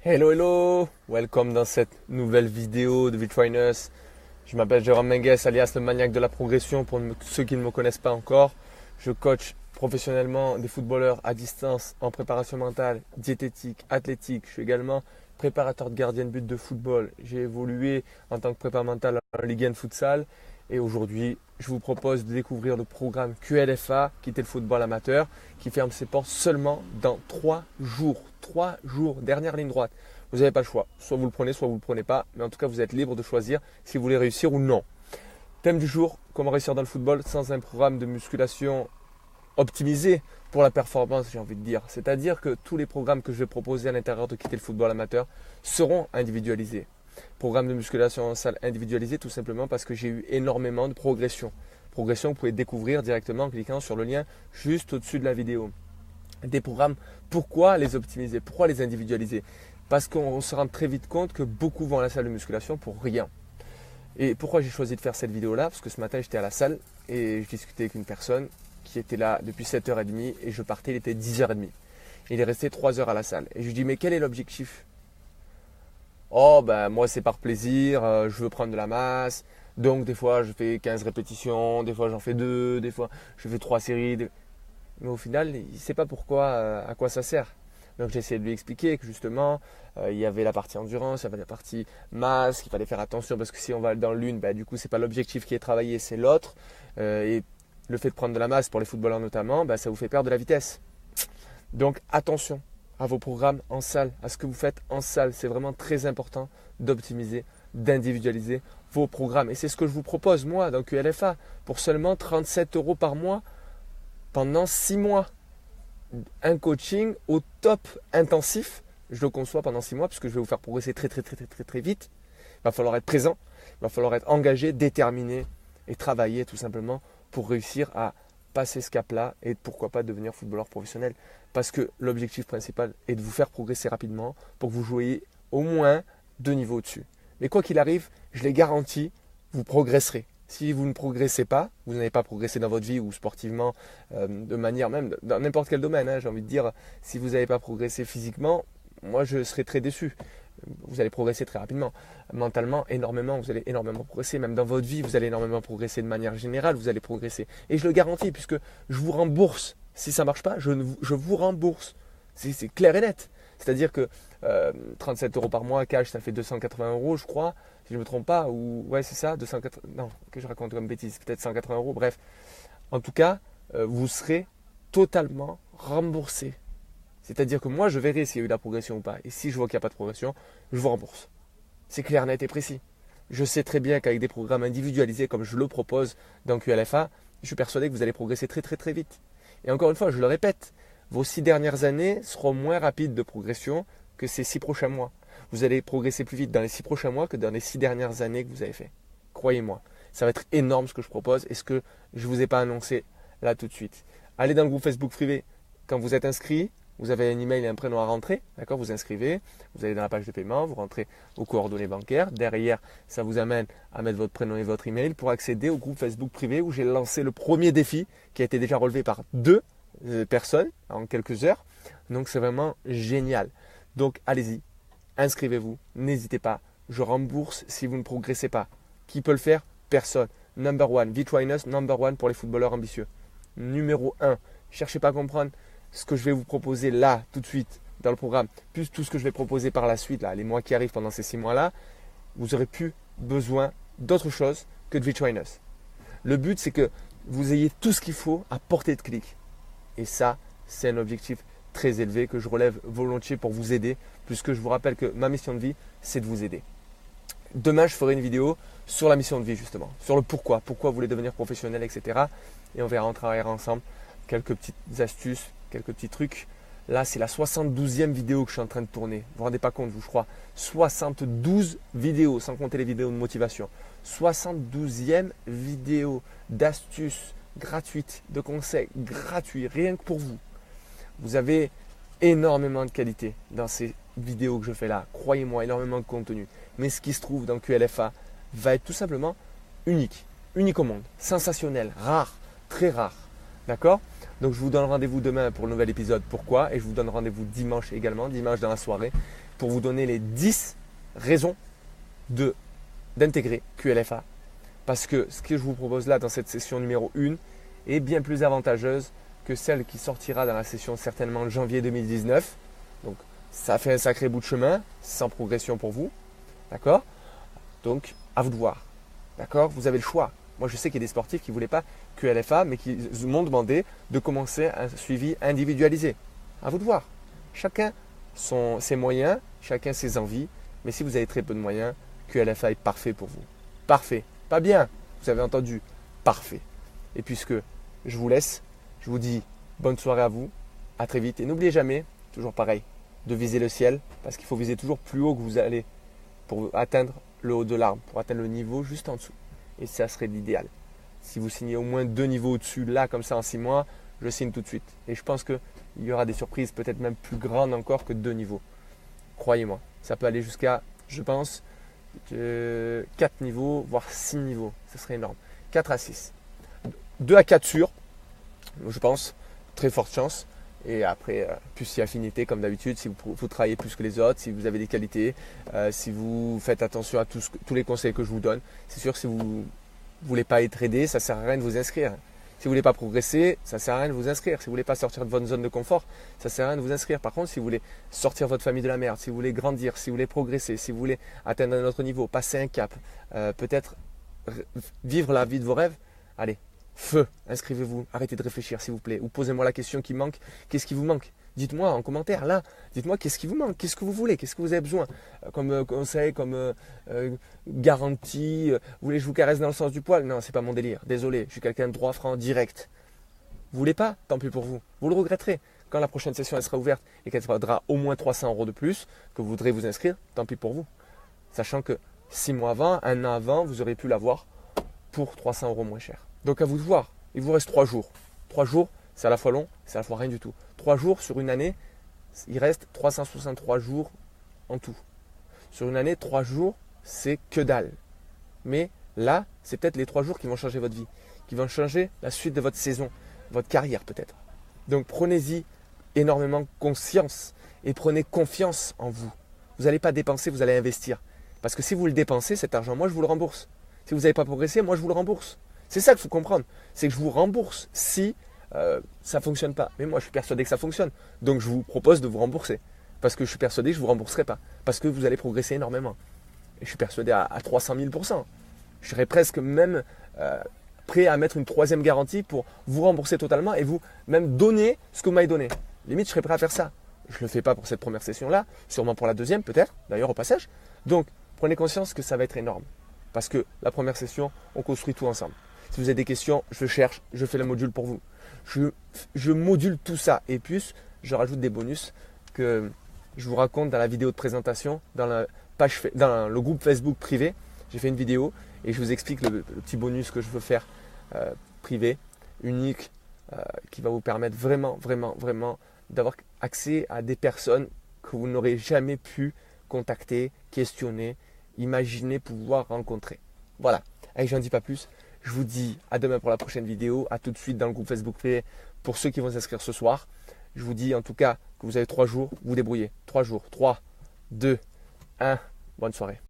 Hello, hello! Welcome dans cette nouvelle vidéo de V-Trainers. Je m'appelle Jérôme Mengues, alias le maniaque de la progression pour ceux qui ne me connaissent pas encore. Je coach professionnellement des footballeurs à distance en préparation mentale, diététique, athlétique. Je suis également préparateur de gardien de but de football. J'ai évolué en tant que préparateur mental en Ligue 1 futsal. Et aujourd'hui, je vous propose de découvrir le programme QLFA, Quitter le football amateur, qui ferme ses portes seulement dans 3 jours. 3 jours, dernière ligne droite. Vous n'avez pas le choix. Soit vous le prenez, soit vous ne le prenez pas. Mais en tout cas, vous êtes libre de choisir si vous voulez réussir ou non. Thème du jour, comment réussir dans le football sans un programme de musculation optimisé pour la performance, j'ai envie de dire. C'est-à-dire que tous les programmes que je vais proposer à l'intérieur de Quitter le football amateur seront individualisés. Programme de musculation en salle individualisé tout simplement parce que j'ai eu énormément de progression. Progression que vous pouvez découvrir directement en cliquant sur le lien juste au-dessus de la vidéo. Des programmes, pourquoi les optimiser? Pourquoi les individualiser? Parce qu'on se rend très vite compte que beaucoup vont à la salle de musculation pour rien. Et pourquoi j'ai choisi de faire cette vidéo-là? Parce que ce matin, j'étais à la salle et je discutais avec une personne qui était là depuis 7h30 et je partais, il était 10h30. Il est resté 3 heures à la salle. Et je lui dis, mais quel est l'objectif? Oh, ben moi, c'est par plaisir, je veux prendre de la masse. Donc, des fois, je fais 15 répétitions, des fois, j'en fais 2, des fois, je fais 3 séries. Mais au final, il ne sait pas pourquoi, à quoi ça sert. Donc, j'ai essayé de lui expliquer que justement, il y avait la partie endurance, il y avait la partie masse, qu'il fallait faire attention parce que si on va dans l'une, ben, du coup, ce n'est pas l'objectif qui est travaillé, c'est l'autre. Et le fait de prendre de la masse pour les footballeurs notamment, ben, ça vous fait perdre de la vitesse. Donc, attention à vos programmes en salle, à ce que vous faites en salle. C'est vraiment très important d'optimiser, d'individualiser vos programmes. Et c'est ce que je vous propose, moi, dans QLFA, pour seulement 37 € par mois pendant 6 mois. Un coaching au top intensif. Je le conçois pendant 6 mois puisque je vais vous faire progresser très vite. Il va falloir être présent, il va falloir être engagé, déterminé et travailler tout simplement pour réussir à passer ce cap-là et pourquoi pas devenir footballeur professionnel. Parce que l'objectif principal est de vous faire progresser rapidement pour que vous jouiez au moins 2 niveaux au-dessus. Mais quoi qu'il arrive, je l'ai garanti, vous progresserez. Si vous ne progressez pas, vous n'avez pas progressé dans votre vie ou sportivement, de manière même dans n'importe quel domaine, hein, j'ai envie de dire, si vous n'avez pas progressé physiquement, moi je serais très déçu. Vous allez progresser très rapidement. Mentalement, énormément, vous allez énormément progresser. Même dans votre vie, vous allez énormément progresser de manière générale, vous allez progresser. Et je le garantis, puisque je vous rembourse. Si ça ne marche pas, je vous rembourse. C'est clair et net. C'est-à-dire que 37 € par mois, cash, ça fait 280 €, je crois, si je ne me trompe pas. Ou ouais, c'est ça, 280. Non, que je raconte comme bêtise, peut-être 180 €. Bref, en tout cas, vous serez totalement remboursé. C'est-à-dire que moi, je verrai s'il y a eu de la progression ou pas. Et si je vois qu'il n'y a pas de progression, je vous rembourse. C'est clair, net et précis. Je sais très bien qu'avec des programmes individualisés comme je le propose dans QLFA, je suis persuadé que vous allez progresser très vite. Et encore une fois, je le répète, vos 6 dernières années seront moins rapides de progression que ces 6 prochains mois. Vous allez progresser plus vite dans les 6 prochains mois que dans les 6 dernières années que vous avez fait. Croyez-moi, ça va être énorme ce que je propose et ce que je ne vous ai pas annoncé là tout de suite. Allez dans le groupe Facebook privé. Quand vous êtes inscrit, vous avez un email et un prénom à rentrer, d'accord? Vous inscrivez, vous allez dans la page de paiement, vous rentrez vos coordonnées bancaires. Derrière, ça vous amène à mettre votre prénom et votre email pour accéder au groupe Facebook privé où j'ai lancé le premier défi qui a été déjà relevé par 2 personnes en quelques heures. Donc c'est vraiment génial. Donc allez-y, inscrivez-vous, n'hésitez pas. Je rembourse si vous ne progressez pas. Qui peut le faire? Personne. Number one, V-Trainers, number one pour les footballeurs ambitieux. Numéro 1, cherchez pas à comprendre ce que je vais vous proposer là, tout de suite, dans le programme, plus tout ce que je vais proposer par la suite, là, les mois qui arrivent pendant ces 6 mois-là, vous aurez plus besoin d'autre chose que de V-Trainers. Le but, c'est que vous ayez tout ce qu'il faut à portée de clic. Et ça, c'est un objectif très élevé que je relève volontiers pour vous aider, puisque je vous rappelle que ma mission de vie, c'est de vous aider. Demain, je ferai une vidéo sur la mission de vie, justement, sur le pourquoi vous voulez devenir professionnel, etc. Et on verra, on travaillera ensemble quelques petites astuces, quelques petits trucs. Là, c'est la 72e vidéo que je suis en train de tourner. Vous ne vous rendez pas compte, je crois. 72 vidéos, sans compter les vidéos de motivation. 72e vidéo d'astuces gratuites, de conseils gratuits, rien que pour vous. Vous avez énormément de qualité dans ces vidéos que je fais là. Croyez-moi, énormément de contenu. Mais ce qui se trouve dans QLFA va être tout simplement unique. Unique au monde. Sensationnel, rare, très rare. D'accord? Donc je vous donne rendez-vous demain pour le nouvel épisode Pourquoi? Et je vous donne rendez-vous dimanche également, dimanche dans la soirée, pour vous donner les 10 raisons d'intégrer QLFA. Parce que ce que je vous propose là dans cette session numéro 1 est bien plus avantageuse que celle qui sortira dans la session certainement de janvier 2019. Donc ça fait un sacré bout de chemin, sans progression pour vous. D'accord? Donc à vous de voir. D'accord? Vous avez le choix. Moi je sais qu'il y a des sportifs qui ne voulaient pas QLFA mais qui m'ont demandé de commencer un suivi individualisé. À vous de voir. Chacun ses moyens, chacun ses envies. Mais si vous avez très peu de moyens, QLFA est parfait pour vous. Parfait. Pas bien. Vous avez entendu. Parfait. Et puisque je vous laisse, je vous dis bonne soirée à vous. À très vite. Et n'oubliez jamais, toujours pareil, de viser le ciel. Parce qu'il faut viser toujours plus haut que vous allez pour atteindre le haut de l'arbre, pour atteindre le niveau juste en dessous. Et ça serait l'idéal. Si vous signez au moins 2 niveaux au-dessus, là, comme ça, en 6 mois, je signe tout de suite. Et je pense qu'il y aura des surprises peut-être même plus grandes encore que 2 niveaux. Croyez-moi, ça peut aller jusqu'à, je pense, 4 niveaux, voire 6 niveaux. Ce serait énorme. 4 à 6. 2 à 4 sûrs, je pense. Très forte chance. Et après, plus si affinité, comme d'habitude, si vous travaillez plus que les autres, si vous avez des qualités, si vous faites attention à tous les conseils que je vous donne. C'est sûr que si vous ne voulez pas être aidé, ça ne sert à rien de vous inscrire. Si vous ne voulez pas progresser, ça ne sert à rien de vous inscrire. Si vous ne voulez pas sortir de votre zone de confort, ça ne sert à rien de vous inscrire. Par contre, si vous voulez sortir votre famille de la merde, si vous voulez grandir, si vous voulez progresser, si vous voulez atteindre un autre niveau, passer un cap, peut-être vivre la vie de vos rêves, allez, feu, inscrivez-vous, arrêtez de réfléchir s'il vous plaît. Ou posez-moi la question qui manque, qu'est-ce qui vous manque? Dites-moi en commentaire, là, dites-moi qu'est-ce qui vous manque, qu'est-ce que vous voulez, qu'est-ce que vous avez besoin comme conseil, comme garantie. Vous voulez que je vous caresse dans le sens du poil? Non, c'est pas mon délire, désolé, je suis quelqu'un de droit, franc, direct. Vous voulez pas? Tant pis pour vous, vous le regretterez. Quand la prochaine session elle sera ouverte et qu'elle faudra au moins 300 € de plus, que vous voudrez vous inscrire, tant pis pour vous. Sachant que 6 mois avant, 1 an avant, vous aurez pu l'avoir pour 300 € moins cher. Donc à vous de voir, il vous reste 3 jours. 3 jours, c'est à la fois long, c'est à la fois rien du tout. 3 jours sur une année, il reste 363 jours en tout. Sur une année, 3 jours, c'est que dalle. Mais là, c'est peut-être les 3 jours qui vont changer votre vie, qui vont changer la suite de votre saison, votre carrière peut-être. Donc prenez-y énormément conscience et prenez confiance en vous. Vous n'allez pas dépenser, vous allez investir. Parce que si vous le dépensez, cet argent, moi je vous le rembourse. Si vous n'avez pas progressé, moi je vous le rembourse. C'est ça qu'il faut comprendre. C'est que je vous rembourse si ça ne fonctionne pas. Mais moi je suis persuadé que ça fonctionne. Donc je vous propose de vous rembourser. Parce que je suis persuadé que je ne vous rembourserai pas. Parce que vous allez progresser énormément. Et je suis persuadé à 300 000%. Je serais presque même prêt à mettre une 3e garantie pour vous rembourser totalement et vous même donner ce que vous m'avez donné. Limite, je serais prêt à faire ça. Je ne le fais pas pour cette première session-là, sûrement pour la deuxième peut-être, d'ailleurs au passage. Donc, prenez conscience que ça va être énorme. Parce que la première session, on construit tout ensemble. Si vous avez des questions, je cherche, je fais le module pour vous. Je module tout ça et plus, je rajoute des bonus que je vous raconte dans la vidéo de présentation, dans le groupe Facebook privé. J'ai fait une vidéo et je vous explique le petit bonus que je veux faire privé, unique, qui va vous permettre vraiment, vraiment, vraiment d'avoir accès à des personnes que vous n'aurez jamais pu contacter, questionner, imaginer pouvoir rencontrer. Voilà, allez, je n'en dis pas plus. Je vous dis à demain pour la prochaine vidéo, à tout de suite dans le groupe Facebook privé pour ceux qui vont s'inscrire ce soir. Je vous dis en tout cas que vous avez 3 jours, vous débrouillez. 3 jours, 3, 2, 1, bonne soirée.